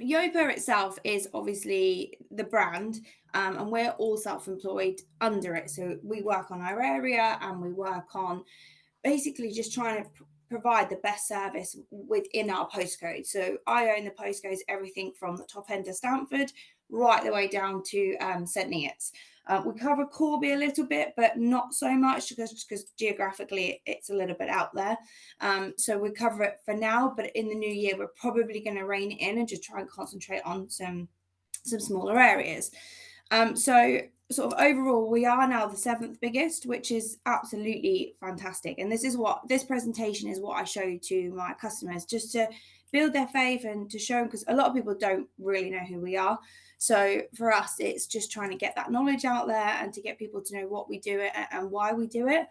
Yopa itself is obviously the brand, and we're all self-employed under it. So we work on our area and we work on basically just trying to provide the best service within our postcode. So I own the postcodes, everything from the top end of Stamford right the way down to St Neots. We cover Corby a little bit, but not so much because geographically it's a little bit out there. So we cover it for now, but in the new year we're probably going to rein it in and just try and concentrate on some smaller areas. So sort of overall, we are now the seventh biggest, which is absolutely fantastic. And this presentation is what I show to my customers just to build their faith and to show them, because a lot of people don't really know who we are. So for us, it's just trying to get that knowledge out there and to get people to know what we do it and why we do it.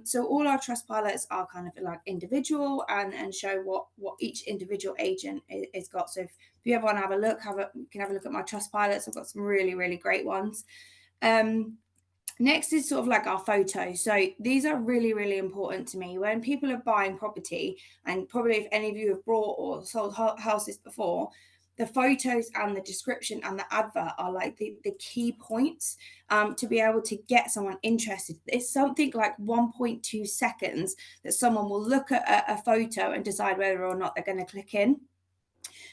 So all our trust pilots are kind of like individual and show what each individual agent is got. So if you ever want to have a look, you can have a look at my trust pilots. I've got some really, really great ones. Next is sort of like our photos. So these are really, really important to me. When people are buying property, and probably if any of you have bought or sold houses before, the photos and the description and the advert are like the key points to be able to get someone interested. It's something like 1.2 seconds that someone will look at a photo and decide whether or not they're going to click in.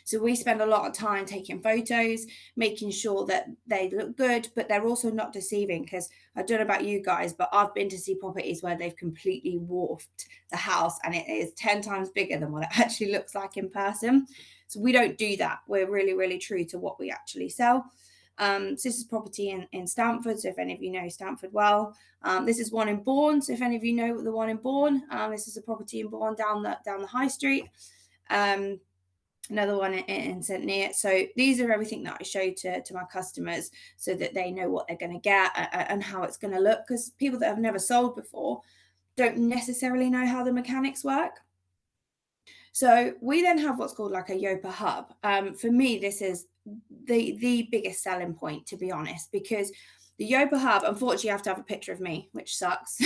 So we spend a lot of time taking photos, making sure that they look good, but they're also not deceiving, because I don't know about you guys, but I've been to see properties where they've completely warped the house and it is 10 times bigger than what it actually looks like in person. So we don't do that. We're really, really true to what we actually sell. So this is property in Stamford. So if any of you know Stamford well, this is one in Bourne. So if any of you know the one in Bourne, this is a property in Bourne down the high street. Another one in St Neots. So these are everything that I show to my customers so that they know what they're going to get and how it's going to look, because people that have never sold before don't necessarily know how the mechanics work. So we then have what's called like a Yopa hub. For me, this is the biggest selling point, to be honest, because the Yopa hub, unfortunately, you have to have a picture of me, which sucks.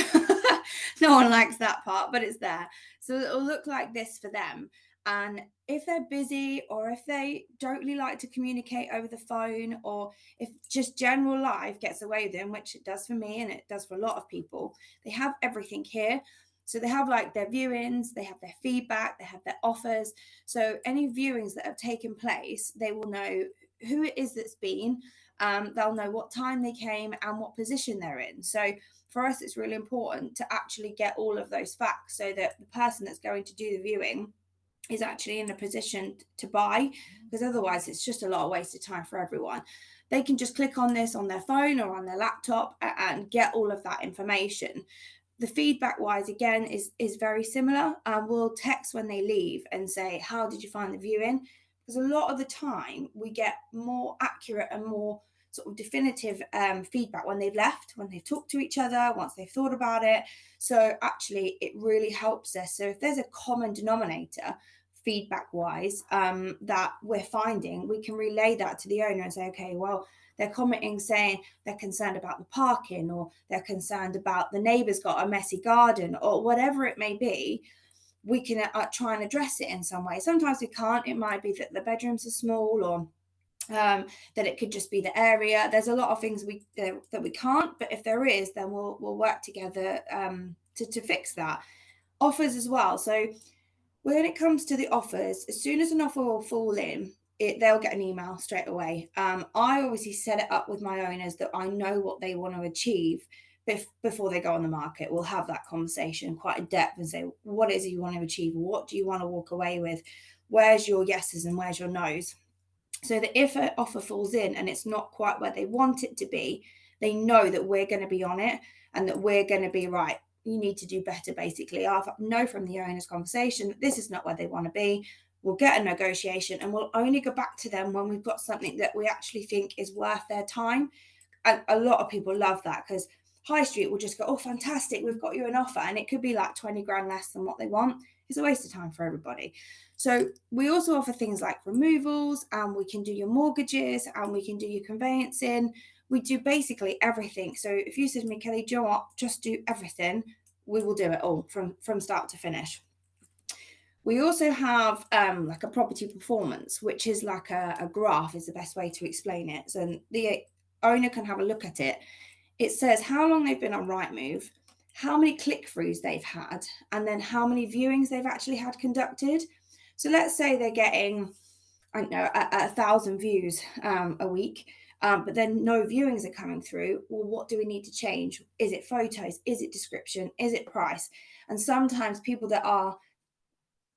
No one likes that part, but it's there. So it'll look like this for them. And if they're busy, or if they don't really like to communicate over the phone, or if just general life gets away with them, which it does for me and it does for a lot of people, they have everything here. So they have like their viewings, they have their feedback, they have their offers. So any viewings that have taken place, they will know who it is that's been. They'll know what time they came and what position they're in. So for us, it's really important to actually get all of those facts so that the person that's going to do the viewing is actually in a position to buy, because otherwise it's just a lot of wasted time for everyone. They can just click on this on their phone or on their laptop and get all of that information. The feedback wise, again, is very similar. We'll text when they leave and say, how did you find the viewing? Because a lot of the time we get more accurate and more sort of definitive feedback when they've left, when they've talked to each other, once they've thought about it. So actually it really helps us. So if there's a common denominator feedback wise that we're finding, we can relay that to the owner and say, okay, well, they're commenting saying they're concerned about the parking, or they're concerned about the neighbour's got a messy garden, or whatever it may be. We can try and address it in some way. Sometimes we can't. It might be that the bedrooms are small, or that it could just be the area. There's a lot of things that we can't, but if there is, then we'll work together to fix that. Offers as well. So when it comes to the offers, as soon as an offer will fall in, they'll get an email straight away. I obviously set it up with my owners that I know what they want to achieve before they go on the market. We'll have that conversation quite in depth and say, what is it you want to achieve? What do you want to walk away with? Where's your yeses and where's your nos? So that if an offer falls in and it's not quite where they want it to be, they know that we're going to be on it and that we're going to be right. You need to do better, basically. I know from the owner's conversation that this is not where they want to be. We'll get a negotiation and we'll only go back to them when we've got something that we actually think is worth their time. And a lot of people love that, because high street will just go, oh, fantastic, we've got you an offer. And it could be like 20 grand less than what they want. It's a waste of time for everybody. So we also offer things like removals, and we can do your mortgages, and we can do your conveyancing. We do basically everything. So if you said to me, Kelly, do you know what? Just do everything. We will do it all from start to finish. We also have like a property performance, which is like a graph is the best way to explain it. So the owner can have a look at it. It says how long they've been on Rightmove, how many click-throughs they've had, and then how many viewings they've actually had conducted. So let's say they're getting, I don't know, 1,000 views a week, but then no viewings are coming through. Well, what do we need to change? Is it photos? Is it description? Is it price? And sometimes people that are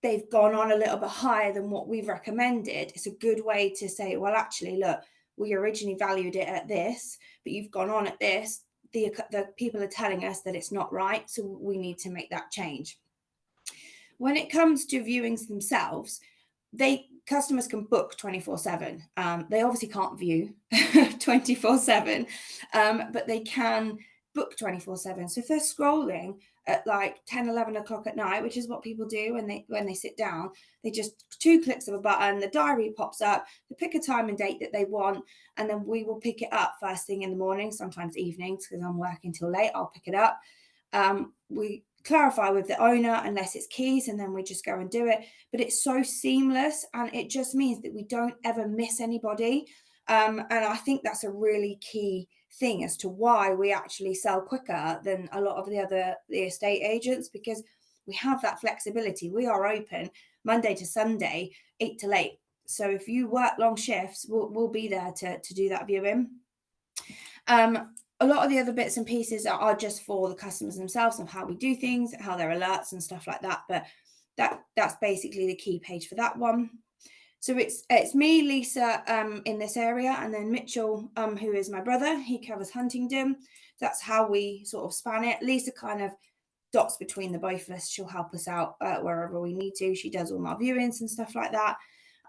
they've gone on a little bit higher than what we've recommended, it's a good way to say, well, actually, look, we originally valued it at this, but you've gone on at this. The people are telling us that it's not right, so we need to make that change. When it comes to viewings themselves, customers can book 24/7. They obviously can't view 24/7, but they can book 24/7. So if they're scrolling at like 10, 11 o'clock at night, which is what people do when they sit down, they just 2 clicks of a button, the diary pops up, they pick a time and date that they want, and then we will pick it up first thing in the morning, sometimes evenings because I'm working till late, I'll pick it up. We clarify with the owner unless it's keys, and then we just go and do it. But it's so seamless, and it just means that we don't ever miss anybody. And I think that's a really key thing as to why we actually sell quicker than a lot of the estate agents, because we have that flexibility. We are open Monday to Sunday, 8 to 8. So if you work long shifts, we'll be there to do that viewing. A lot of the other bits and pieces are just for the customers themselves and how we do things, how their alerts and stuff like that. But that's basically the key page for that one. So it's me, Lisa, in this area, and then Mitchell, who is my brother. He covers Huntingdon. That's how we sort of span it. Lisa kind of dots between the both of us. She'll help us out wherever we need to. She does all my viewings and stuff like that.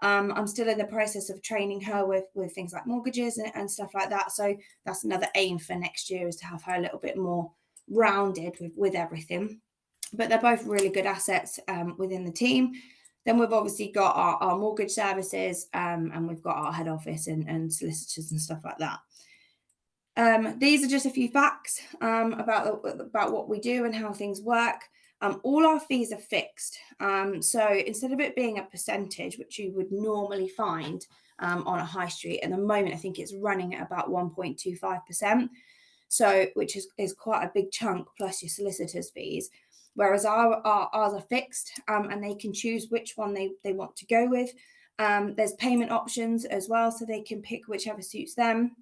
I'm still in the process of training her with things like mortgages and stuff like that. So that's another aim for next year, is to have her a little bit more rounded with everything. But they're both really good assets within the team. Then we've obviously got our mortgage services, and we've got our head office and solicitors and stuff like that. These are just a few facts about what we do and how things work. All our fees are fixed. So instead of it being a percentage, which you would normally find on a high street, at the moment, I think it's running at about 1.25%. So, which is quite a big chunk plus your solicitor's fees. Whereas ours are fixed, and they can choose which one they want to go with. There's payment options as well, so they can pick whichever suits them.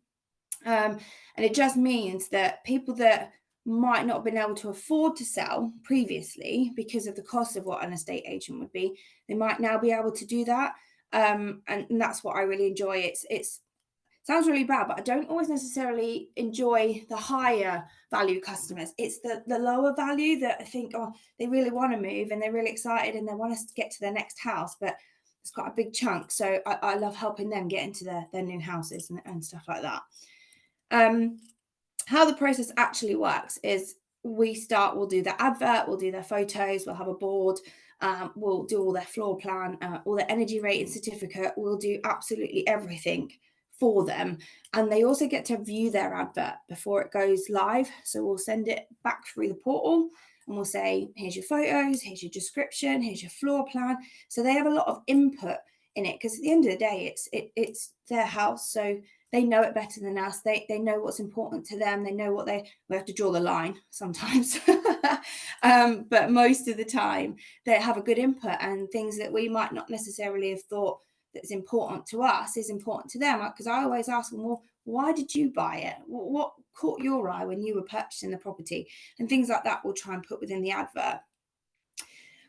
And it just means that people that might not have been able to afford to sell previously because of the cost of what an estate agent would be, they might now be able to do that. And that's what I really enjoy. It's sounds really bad, but I don't always necessarily enjoy the higher value customers. It's the lower value that I think, oh, they really want to move and they're really excited and they want us to get to their next house, but it's got a big chunk. So I love helping them get into their new houses and stuff like that. How the process actually works is we'll do their advert, we'll do their photos, we'll have a board, we'll do all their floor plan, all their energy rating certificate, we'll do absolutely everything for them. And they also get to view their advert before it goes live. So we'll send it back through the portal and we'll say, here's your photos, here's your description, here's your floor plan. So they have a lot of input in it, because at the end of the day, it's their house. So they know it better than us. They know what's important to them. They know we have to draw the line sometimes. But most of the time they have a good input, and things that we might not necessarily have thought that's important to us is important to them. Because I always ask them, well, why did you buy it? What caught your eye when you were purchasing the property? And things like that we'll try and put within the advert.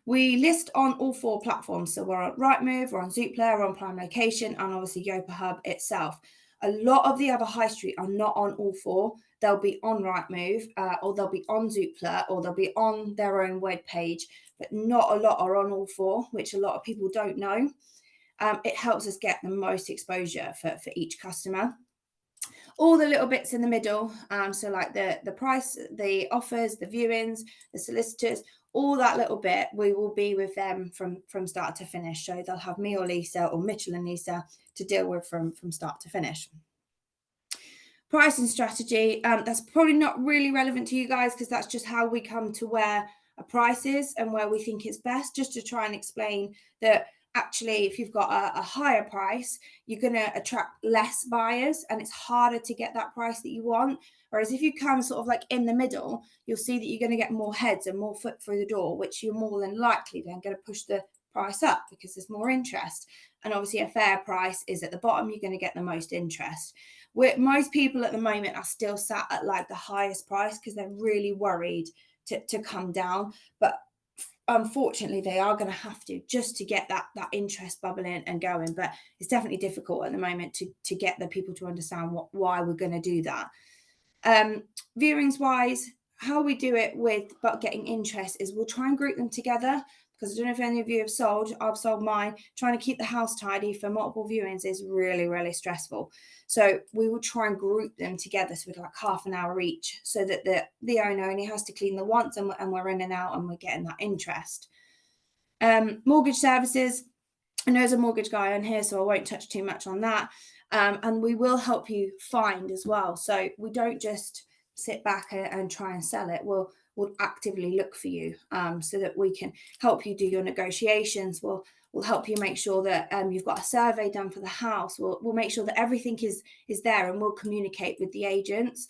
We list on all 4 platforms. So we're on Rightmove, we're on Zoopla, we're on Prime Location, and obviously Yopa Hub itself. A lot of the other high street are not on all 4. They'll be on Rightmove, or they'll be on Zoopla, or they'll be on their own web page, but not a lot are on all 4, which a lot of people don't know. It helps us get the most exposure for each customer. All the little bits in the middle, so like the price, the offers, the viewings, the solicitors, all that little bit, we will be with them from start to finish. So they'll have me or Lisa or Mitchell and Lisa to deal with from start to finish. Pricing strategy, that's probably not really relevant to you guys, because that's just how we come to where prices and where we think it's best, just to try and explain that actually if you've got a higher price, you're going to attract less buyers and it's harder to get that price that you want. Whereas if you come sort of like in the middle, you'll see that you're going to get more heads and more foot through the door, which you're more than likely then going to push the price up because there's more interest. And obviously a fair price is at the bottom, you're going to get the most interest. Most people at the moment are still sat at like the highest price because they're really worried to come down. But unfortunately they are going to have to, just to get that interest bubbling and going. But it's definitely difficult at the moment to get the people to understand why we're going to do that. Viewings wise, how we do it with but getting interest is we'll try and group them together, because I don't know if any of you have sold. I've sold mine. Trying to keep the house tidy for multiple viewings is really, really stressful. So we will try and group them together, so we're like half an hour each, so that the owner only has to clean the once and we're in and out and we're getting that interest. Mortgage services. I know there's a mortgage guy on here, so I won't touch too much on that. And we will help you find as well. So we don't just sit back and try and sell it. We'll actively look for you, so that we can help you do your negotiations. We'll help you make sure that you've got a survey done for the house. We'll make sure that everything is there, and we'll communicate with the agents.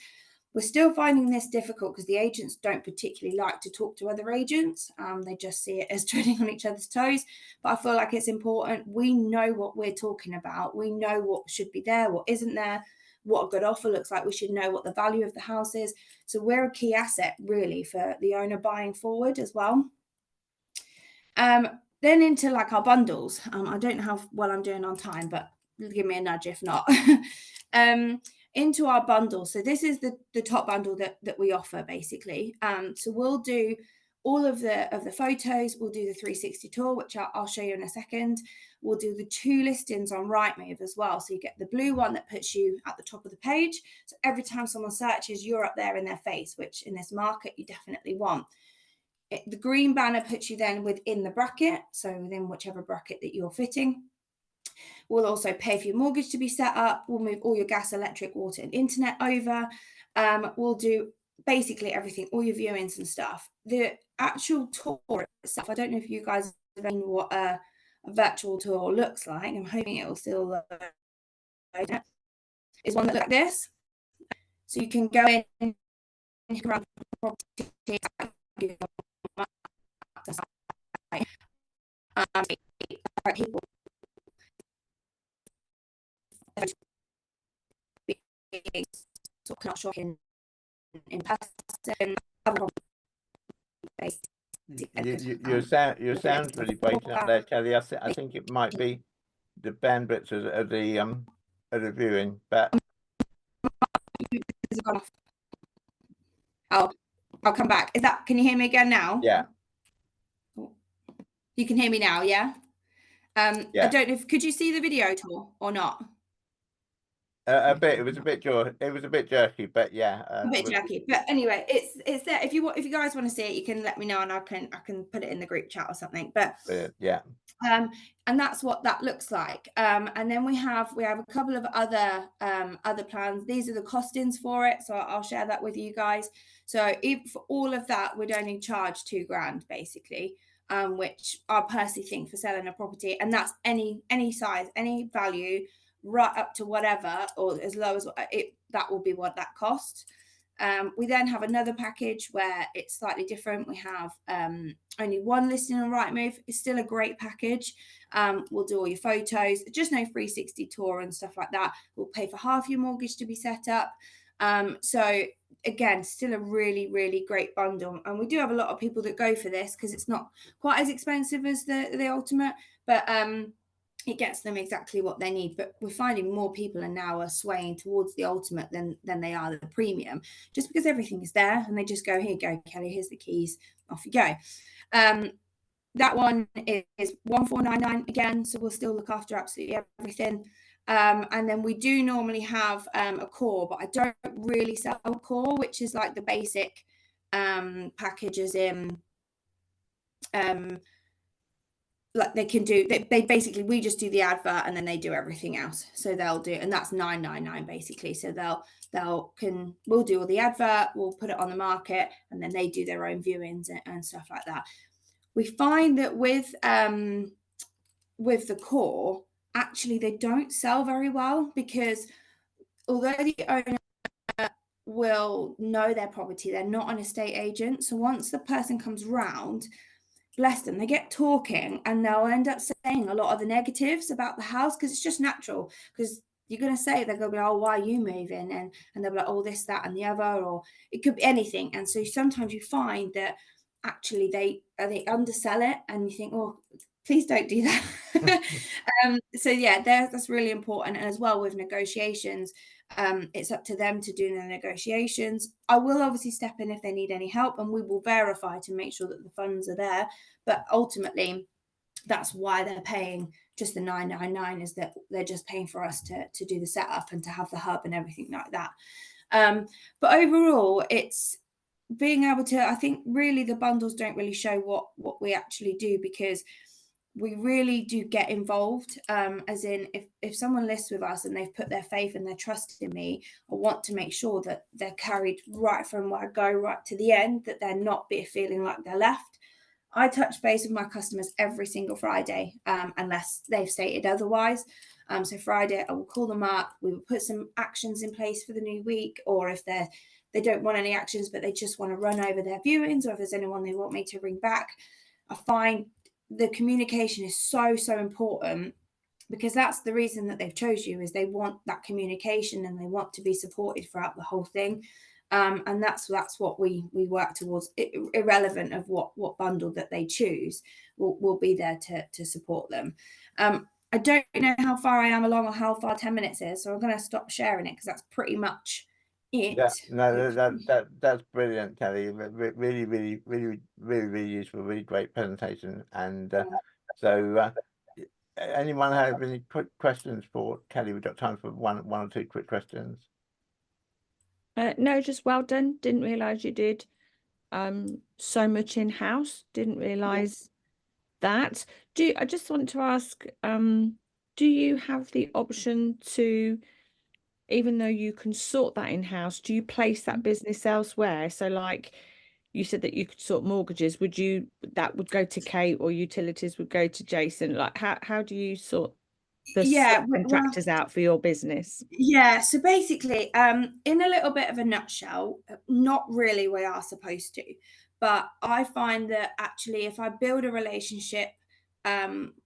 We're still finding this difficult because the agents don't particularly like to talk to other agents. They just see it as treading on each other's toes. But I feel like it's important. We know what we're talking about. We know what should be there, what isn't there, what a good offer looks like. We should know what the value of the house is. So we're a key asset really for the owner buying forward as well. Then into like our bundles. I don't know how well I'm doing on time, but give me a nudge if not. Into our bundle. So this is the top bundle that we offer basically. So we'll do all of the photos. We'll do the 360 tour, which I'll show you in a second. We'll do the 2 listings on Rightmove as well. So you get the blue one that puts you at the top of the page. So every time someone searches, you're up there in their face, which in this market you definitely want. The green banner puts you then within the bracket, so within whichever bracket that you're fitting. We'll also pay for your mortgage to be set up. We'll move all your gas, electric, water and internet over. We'll do basically everything, all your viewings and stuff. The actual tour itself, I don't know if you guys have seen what a virtual tour looks like. I'm hoping it will still look like it. Is one that looks like this. So you can go in and look around the property, people sort of not shocking in person. Your sound's really breaking up there, Kelly. I think it might be the bandwidth of the viewing, but I'll come back. Can you hear me again now? Yeah. You can hear me now, yeah? Yeah. I don't know could you see the video tour or not? A bit. It was a bit jerky, but yeah. A bit jerky, but anyway, it's there. If you guys want to see it, you can let me know, and I can put it in the group chat or something. But yeah. And that's what that looks like. And then we have a couple of other plans. These are the costings for it, so I'll share that with you guys. So for all of that, we'd only charge £2,000 basically, which I personally think for selling a property, and that's any size, any value, right up to whatever, or as low as that will be what that costs. We then have another package where it's slightly different. We have only 1 listing on Rightmove. It's still a great package. We'll do all your photos, just no 360 tour and stuff like that. We'll pay for half your mortgage to be set up. So again, still a really, really great bundle. And we do have a lot of people that go for this because it's not quite as expensive as the ultimate, but it gets them exactly what they need. But we're finding more people are now swaying towards the ultimate than they are the premium, just because everything is there and they just go, here you go, Kelly, here's the keys, off you go. That one is 1499 again, so we'll still look after absolutely everything. And then we do normally have a core, but I don't really sell a core, which is like the basic packages in like they can do, they basically, we just do the advert and then they do everything else. So they'll do, and that's 999 basically. So they'll we'll do all the advert, we'll put it on the market, and then they do their own viewings and stuff like that. We find that with the core, actually they don't sell very well, because although the owner will know their property, they're not an estate agent. So once the person comes round, bless them, they get talking and they'll end up saying a lot of the negatives about the house, because it's just natural. Because you're going to say, they're going to be, oh, why are you moving? And they'll be like, oh, this, that, and the other, or it could be anything. And so sometimes you find that actually they undersell it, and you think, oh, please don't do that. So yeah, that's really important. And as well with negotiations, it's up to them to do the negotiations. I will obviously step in if they need any help, and we will verify to make sure that the funds are there. But ultimately, that's why they're paying just the 999, is that they're just paying for us to do the setup and to have the hub and everything like that. But overall, it's being able to, I think really the bundles don't really show what we actually do, because we really do get involved, as in if someone lists with us and they've put their faith and their trust in me, I want to make sure that they're carried right from where I go right to the end, that they're not feeling like they're left. I touch base with my customers every single Friday, unless they've stated otherwise. So Friday, I will call them up. We will put some actions in place for the new week, or if they don't want any actions, but they just want to run over their viewings, or if there's anyone they want me to ring back. I find the communication is so important, because that's the reason that they've chose you, is they want that communication and they want to be supported throughout the whole thing. And that's what we work towards, irrelevant of what bundle that they choose. We'll be there to support them. I don't know how far I am along or how far 10 minutes is, so I'm going to stop sharing it, because that's pretty much it. Yeah, no, that's brilliant, Kelly. Really useful, really great presentation. And so, anyone have any quick questions for Kelly? We've got time for one or two quick questions. No, just well done. Didn't realise you did so much in-house. Didn't realise that. I just want to ask, do you have the option to, even though you can sort that in-house, do you place that business elsewhere? So like you said that you could sort mortgages, that would go to Kate, or utilities would go to Jason? Like how do you sort the contractors out for your business? Yeah, so basically, in a little bit of a nutshell, not really we are supposed to, but I find that actually if I build a relationship,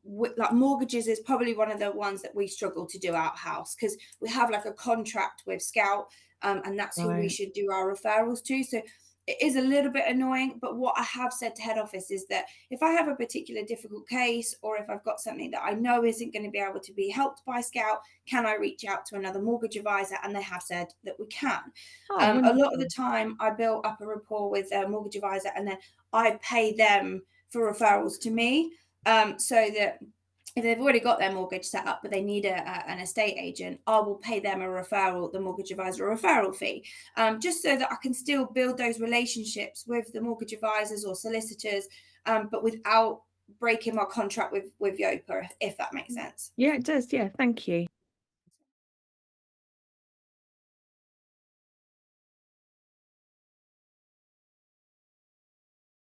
with like mortgages is probably one of the ones that we struggle to do out-house, because we have like a contract with Scout, and that's who we should do our referrals to. So it is a little bit annoying, but what I have said to head office is that if I have a particular difficult case, or if I've got something that I know isn't going to be able to be helped by Scout, can I reach out to another mortgage advisor? And they have said that we can. A lot of the time I built up a rapport with a mortgage advisor, and then I pay them for referrals to me, so that if they've already got their mortgage set up, but they need an estate agent, I will pay them a referral, the mortgage advisor, a referral fee, just so that I can still build those relationships with the mortgage advisors or solicitors, but without breaking my contract with Yopa, if that makes sense. Yeah, it does. Yeah, thank you.